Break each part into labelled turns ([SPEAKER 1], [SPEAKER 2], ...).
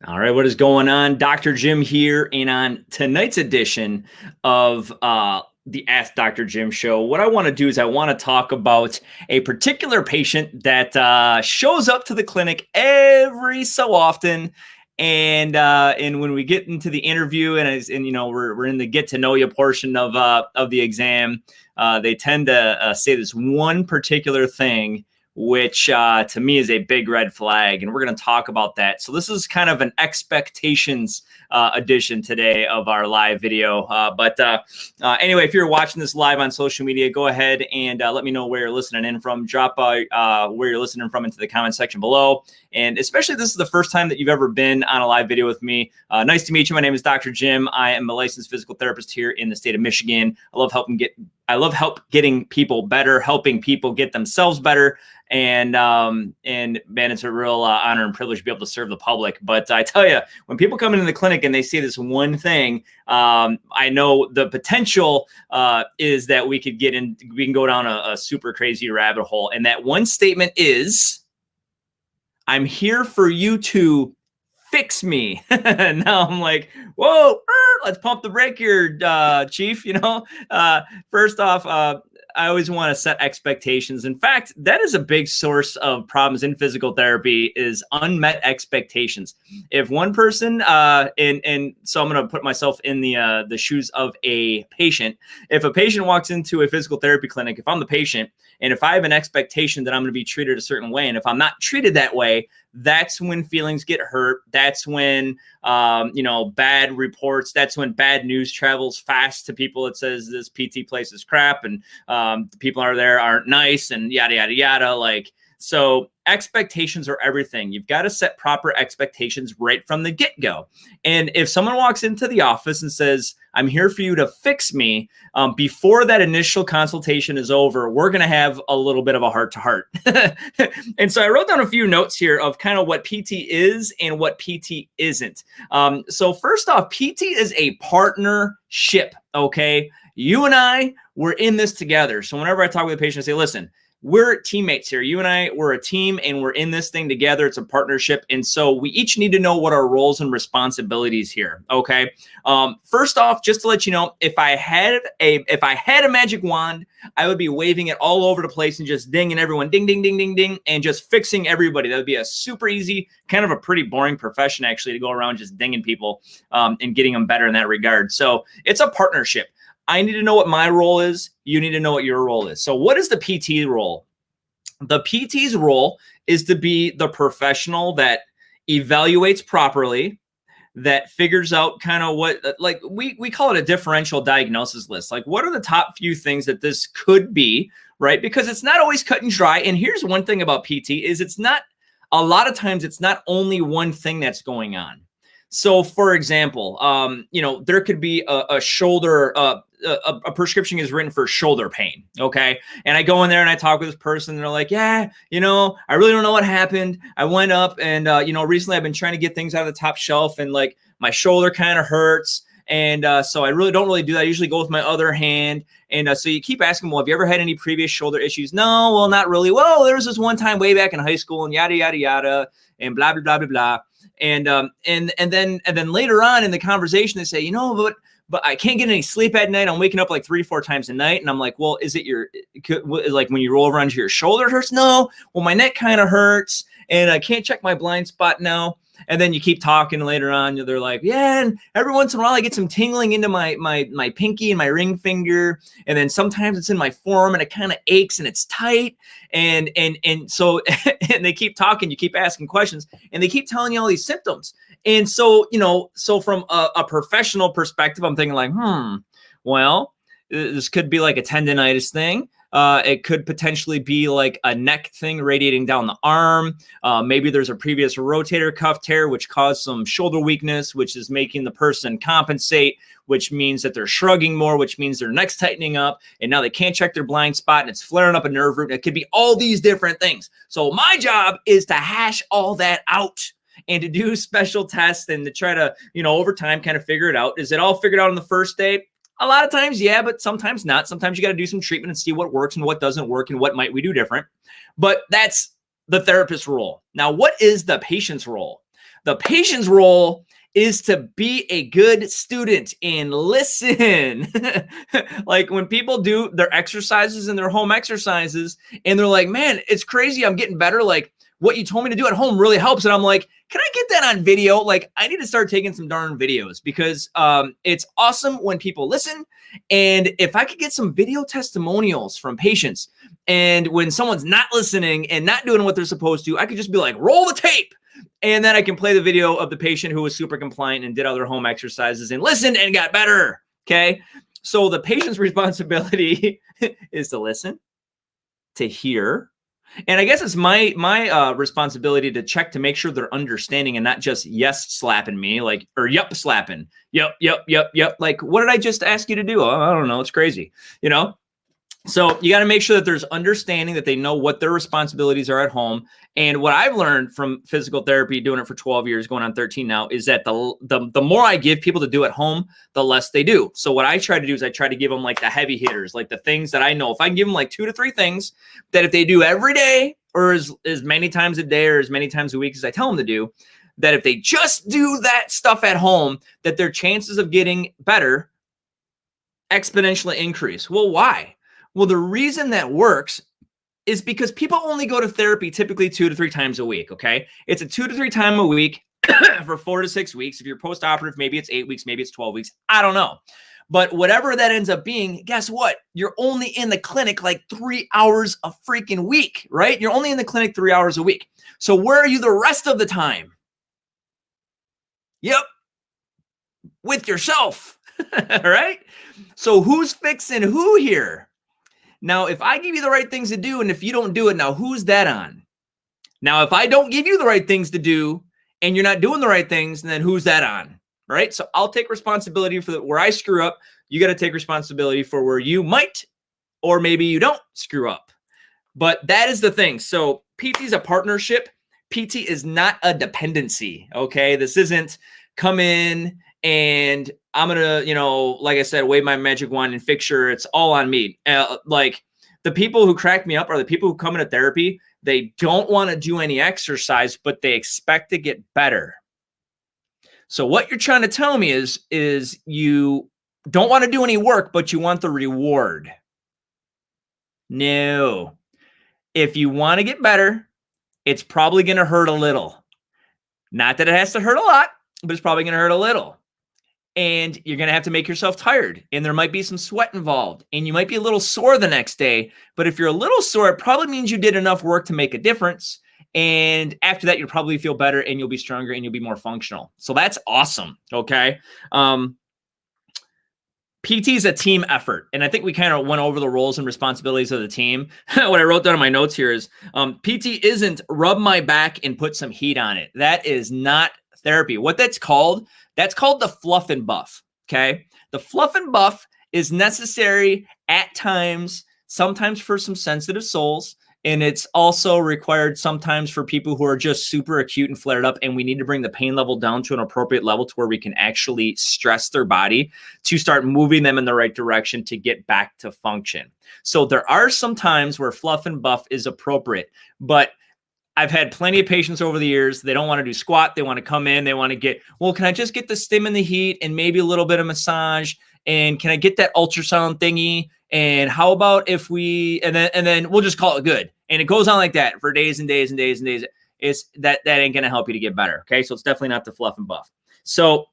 [SPEAKER 1] All right, what is going on? Dr. Jim here, and on tonight's edition of the Ask Dr. Jim show, what I want to do is I want to talk about a particular patient that shows up to the clinic every so often. And when we get into the interview and we're in the get to know you portion of the exam, they tend to say this one particular thing, which to me is a big red flag. And we're going to talk about that. So this is kind of an expectations edition today of our live video. But anyway, if you're watching this live on social media, go ahead and let me know where you're listening in from. Drop where you're listening from into the comment section below. And especially if this is the first time that you've ever been on a live video with me. Nice to meet you. My name is Dr. Jim. I am a licensed physical therapist here in the state of Michigan. I love getting people better, helping people get themselves better. And man, it's a real honor and privilege to be able to serve the public. But I tell you, when people come into the clinic and they say this one thing, I know the potential is that we can go down a super crazy rabbit hole. And that one statement is, I'm here for you to fix me. Now I'm like, whoa, let's pump the brake here, Chief. First off, I always want to set expectations. In fact, that is a big source of problems in physical therapy is unmet expectations. If one person, and so I'm going to put myself in the shoes of a patient. If a patient walks into a physical therapy clinic, if I'm the patient, and if I have an expectation that I'm going to be treated a certain way, and if I'm not treated that way, that's when feelings get hurt. That's when, bad reports, that's when bad news travels fast to people. It says this PT place is crap and the people are there aren't nice and yada, yada, yada. So expectations are everything. You've got to set proper expectations right from the get-go. And if someone walks into the office and says, I'm here for you to fix me, before that initial consultation is over, we're going to have a little bit of a heart-to-heart. And so I wrote down a few notes here of kind of what PT is and what PT isn't. So first off, PT is a partnership, okay? You and I, we're in this together. So whenever I talk with a patient, I say, listen, we're teammates here. You and I, we're a team and we're in this thing together. It's a partnership. And so we each need to know what our roles and responsibilities here. Okay. First off, just to let you know, if I had a magic wand, I would be waving it all over the place and just dinging everyone, ding, ding, ding, ding, ding, and just fixing everybody. That would be a super easy, kind of a pretty boring profession actually, to go around just dinging people and getting them better in that regard. So it's a partnership. I need to know what my role is. You need to know what your role is. So what is the PT role? The PT's role is to be the professional that evaluates properly, that figures out kind of what, like we call it a differential diagnosis list. Like, what are the top few things that this could be, right? Because it's not always cut and dry. And here's one thing about PT is a lot of times it's not only one thing that's going on. So, for example, there could be a shoulder, a prescription is written for shoulder pain, okay? And I go in there and I talk with this person, and they're like, yeah, I really don't know what happened. I went up and, recently I've been trying to get things out of the top shelf, and like my shoulder kind of hurts. And so I really don't do that. I usually go with my other hand. And so you keep asking, well, have you ever had any previous shoulder issues? No, well, not really. Well, there was this one time way back in high school and yada, yada, yada, and blah, blah, blah, blah, blah. And then later on in the conversation, they say, but I can't get any sleep at night. I'm waking up like 3-4 times a night. And I'm like, well, is it like when you roll over onto your shoulder, it hurts? No. Well, my neck kind of hurts and I can't check my blind spot now. And then you keep talking later on. They're like, yeah, and every once in a while I get some tingling into my pinky and my ring finger. And then sometimes it's in my forearm and it kind of aches and it's tight. And so, and they keep talking, you keep asking questions and they keep telling you all these symptoms. And so, so from a professional perspective, I'm thinking like, well, this could be like a tendonitis thing. It could potentially be like a neck thing radiating down the arm. Maybe there's a previous rotator cuff tear, which caused some shoulder weakness, which is making the person compensate, which means that they're shrugging more, which means their neck's tightening up. And now they can't check their blind spot and it's flaring up a nerve root. It could be all these different things. So my job is to hash all that out and to do special tests and to try to, over time kind of figure it out. Is it all figured out on the first day? A lot of times, yeah, but sometimes not. Sometimes you got to do some treatment and see what works and what doesn't work and what might we do different. But that's the therapist's role. Now, what is the patient's role? The patient's role is to be a good student and listen. Like when people do their exercises and their home exercises and they're like, man, it's crazy. I'm getting better. Like what you told me to do at home really helps. And I'm like, can I get that on video? Like I need to start taking some darn videos because it's awesome when people listen. And if I could get some video testimonials from patients and when someone's not listening and not doing what they're supposed to, I could just be like, roll the tape. And then I can play the video of the patient who was super compliant and did other home exercises and listened and got better. Okay. So the patient's responsibility is to listen, to hear. And I guess it's my responsibility to check to make sure they're understanding and not just yes slapping me like, or yep slapping. Yep. Like, what did I just ask you to do? Oh, I don't know. It's crazy. You know? So you got to make sure that there's understanding that they know what their responsibilities are at home. And what I've learned from physical therapy, doing it for 12 years, going on 13 now, is that the more I give people to do at home, the less they do. So what I try to do is I try to give them like the heavy hitters, like the things that I know. If I can give them like 2 to 3 things that if they do every day or as many times a day or as many times a week as I tell them to do, that if they just do that stuff at home, that their chances of getting better exponentially increase. Well, why? Well, the reason that works is because people only go to therapy typically 2 to 3 times a week, okay? It's a 2 to 3 times a week for 4 to 6 weeks. If you're post-operative, maybe it's 8 weeks, maybe it's 12 weeks. I don't know. But whatever that ends up being, guess what? You're only in the clinic like 3 hours a freaking week, right? You're only in the clinic 3 hours a week. So where are you the rest of the time? Yep. With yourself, right? So who's fixing who here? Now, if I give you the right things to do, and if you don't do it, now who's that on? Now, if I don't give you the right things to do, and you're not doing the right things, then who's that on? Right? So I'll take responsibility for where I screw up. You got to take responsibility for where you might, or maybe you don't screw up. But that is the thing. So PT is a partnership. PT is not a dependency. Okay. This isn't come in and I'm going to, like I said, wave my magic wand and fix sure it's all on me. Like the people who crack me up are the people who come into therapy. They don't want to do any exercise, but they expect to get better. So what you're trying to tell me is you don't want to do any work, but you want the reward. No. If you want to get better, it's probably going to hurt a little. Not that it has to hurt a lot, but it's probably going to hurt a little. And you're going to have to make yourself tired. And there might be some sweat involved. And you might be a little sore the next day. But if you're a little sore, it probably means you did enough work to make a difference. And after that, you'll probably feel better and you'll be stronger and you'll be more functional. So that's awesome. Okay. PT is a team effort. And I think we kind of went over the roles and responsibilities of the team. What I wrote down in my notes here is PT isn't rub my back and put some heat on it. That is not therapy. What that's called the fluff and buff. Okay. The fluff and buff is necessary at times, sometimes for some sensitive souls. And it's also required sometimes for people who are just super acute and flared up. And we need to bring the pain level down to an appropriate level to where we can actually stress their body to start moving them in the right direction to get back to function. So there are some times where fluff and buff is appropriate, but I've had plenty of patients over the years. They don't want to do squat. They want to come in. They want to get, well, can I just get the stim and the heat and maybe a little bit of massage? And can I get that ultrasound thingy? And how about if we, and then we'll just call it good. And it goes on like that for days and days and days and days. It's that ain't going to help you to get better. Okay. So it's definitely not the fluff and buff. So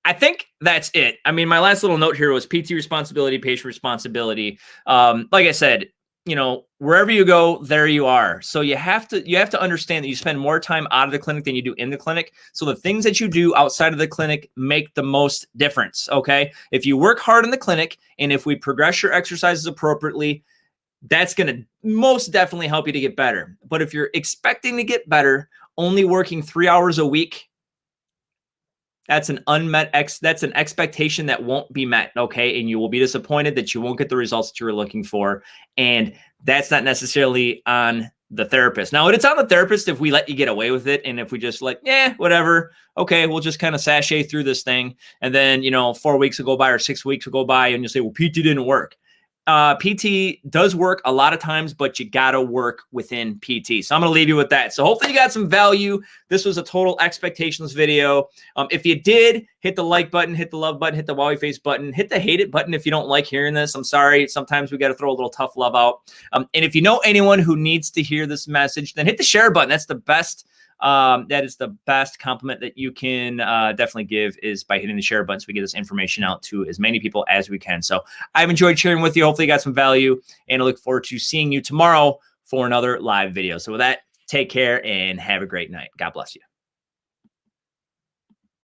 [SPEAKER 1] I think that's it. I mean, my last little note here was PT responsibility, patient responsibility. Like I said, wherever you go, there you are. So you have to understand that you spend more time out of the clinic than you do in the clinic. So the things that you do outside of the clinic make the most difference. Okay. If you work hard in the clinic and if we progress your exercises appropriately, that's going to most definitely help you to get better. But if you're expecting to get better, only working 3 hours a week, that's an that's an expectation that won't be met. Okay. And you will be disappointed that you won't get the results that you were looking for. And that's not necessarily on the therapist. Now it's on the therapist if we let you get away with it. And if we just like, whatever. Okay. We'll just kind of sashay through this thing. And then, 4 weeks will go by or 6 weeks will go by and you'll say, well, PT didn't work. PT does work a lot of times, but you got to work within PT. So I'm going to leave you with that. So hopefully you got some value. This was a total expectations video. If you did, hit the like button, hit the love button, hit the wowie face button, hit the hate it button if you don't like hearing this. I'm sorry. Sometimes we got to throw a little tough love out. And if you know anyone who needs to hear this message, then hit the share button. That's the best. That is the best compliment that you can definitely give, is by hitting the share button so we get this information out to as many people as we can. So I've enjoyed sharing with you. Hopefully you got some value, and I look forward to seeing you tomorrow for another live video. So with that, take care and have a great night. God bless you.